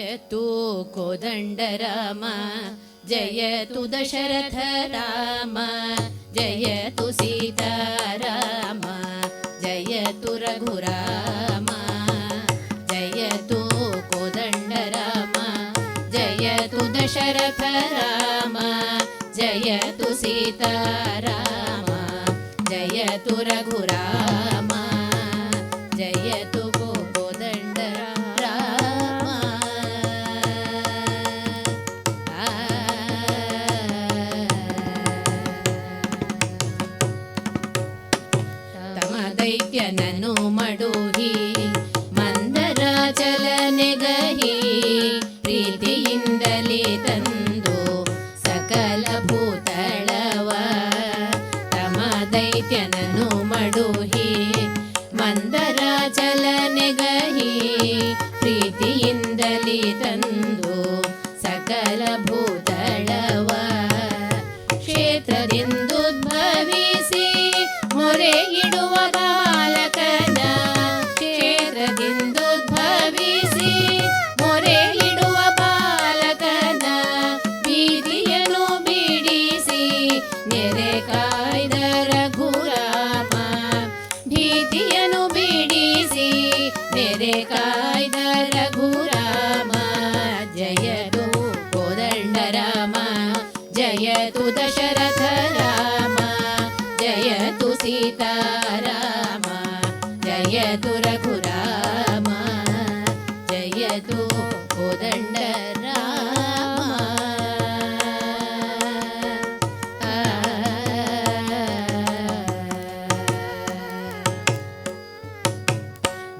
जयतु कोदण्डराम जयतु दशरथ राम जयतु सीताराम जयतु रघुराम जयतु कोदण्डराम जयतु दशरथ राम जयतु सीताराम जयतु रघुराम जयतु कोदण्डराम तम दैत्यननु मडूहि ಮಂದರಾಚಲನೆಗಹಿ ಪ್ರೀತಿಯಿಂದಲೇ ತಂದು ಸಕಲ ಭೂತಳವ ತಮ ದೈತ್ಯನನು ಮಡುಹಿ ಮಂದರಾಚಲನೆಗಹಿ ಪ್ರೀತಿಯಿಂದಲೇ ತಂದು ಸಕಲ ಭೂತಳವ ಕ್ಷೇತ್ರದಿಂದುದ್ಭವಿಸಿ ಮೊರೆ ಇಡುವ ಬಾಲಕನ ಕ್ಷೇತ್ರದಿಂದುದ್ಭವಿಸಿ ಮೊರೆ ಇಡುವ ಬಾಲಕನ ಬೀದಿಯನ್ನು ಬಿಡಿಸಿ ನೆರೆ ಕಾಯ್ದ ರಘುರಾಮ ಭೀತಿಯನ್ನು ಬಿಡಿಸಿ ನೆರೆ ಕಾಯ್ದ ರಘುರಾಮ ಜಯತು ಕೋದಂಡರಾಮ ಜಯತು ದಶರಥ ರಾಮ ಜಯತು ಸೀತಾರಾಮ ಜಯತು ರಘುರಾಮ ಜಯತು ಕೋದಂಡರಾಮ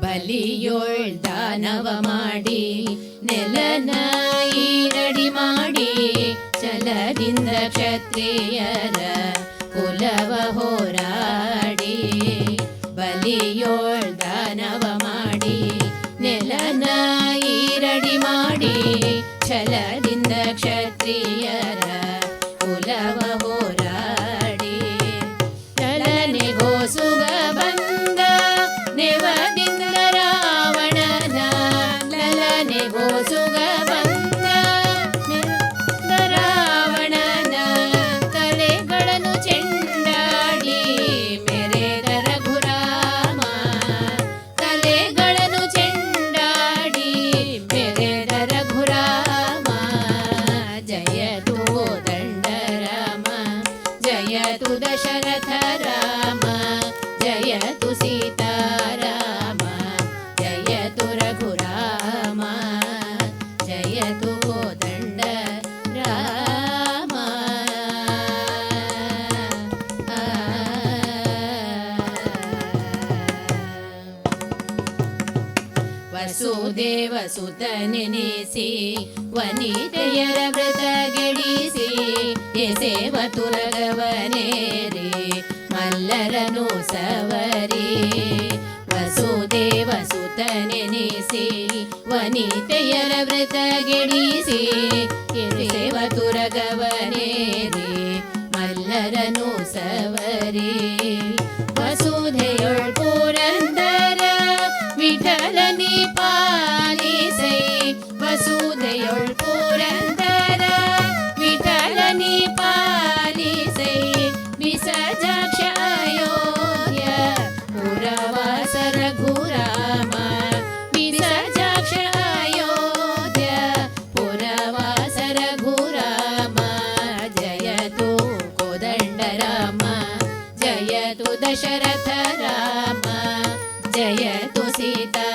ಬಲಿಯೋಳ್ ದಾನವ ಮಾಡಿ ನೆಲನ ಈರಡಿ ಮಾಡಿ ಛಲದಿಂದ ಕ್ಷತ್ರಿಯರ ಕುಲವ ಹೋರಾಡಿ ಬಲಿಯೋಳ್ ದಾನವ ಮಾಡಿ ನೆಲನ ಈರಡಿ ಮಾಡಿ ಛಲದಿಂದ ಕ್ಷತ್ರಿಯರ ಕುಲವ ಹೋರಾಡಿ ಲಲನೆಗೋಸುಗ ಬಂದ ನೆವದಿಂದ ರಾವಣನ ಲಲನೆಗೋಸುಗ ಬಂದ ರಾವಣನ ತಲೆಗಳನ್ನು ಚೆಂಡಾಡಿ ಮೆರೆದ ರಘುರಾಮ ತಲೆಗಳನ್ನು ಚೆಂಡಾಡಿ ಮೆರೆದ ರಘುರಾಮ ಜಯತು ಕೋದಂಡರಾಮ ಜಯತು ದಶರಥ ರಾಮ ಜಯತು ಸೀತಾರಾಮ ಜಯತು ರಘುರಾಮ ಜಯತು ಕೋದಂಡರಾಮ ವಸುದೇವ ಸುತನೆನಿಸಿ ವನಿತೆಯರ ವ್ರತ ಗೆಡಿಸಿ ಎಸೇವ ತುಲಗವನೇರಿ ಮಲ್ಲರನು ಸವರಿ ವಸುದೇವ ಸುತನೆನಿಸಿ ವನಿತೆಯರ ವ್ರತ ಗೆಡಿಸಿ ಎಸೇವ ತುರಗವನೇರಿ ಮಲ್ಲರನು ಸವರಿ ವಸುಧೆಯೊಳ್ ಪುರಂದರ ವಿಠಲನಿ ಪಾಲಿಸೈ ವಸುಧೆಯೊಳ್ ಪುರಂದರ ವಿಠಲನಿ ಪಾಲಿಸೈ ವಿಸಜಾಕ್ಷ ಅಯೋಧ್ಯ ಪುರವಾಸ ರಘುರಾಮ ವಿಸಜಾಕ್ಷ ಅಯೋಧ್ಯ ಪುರವಾಸ ರಘುರಾಮ ಜಯತು ಕೋದಂಡರಾಮ ಜಯತು ದಶರಥ ರಾಮ ಜಯತು ಸೀತಾ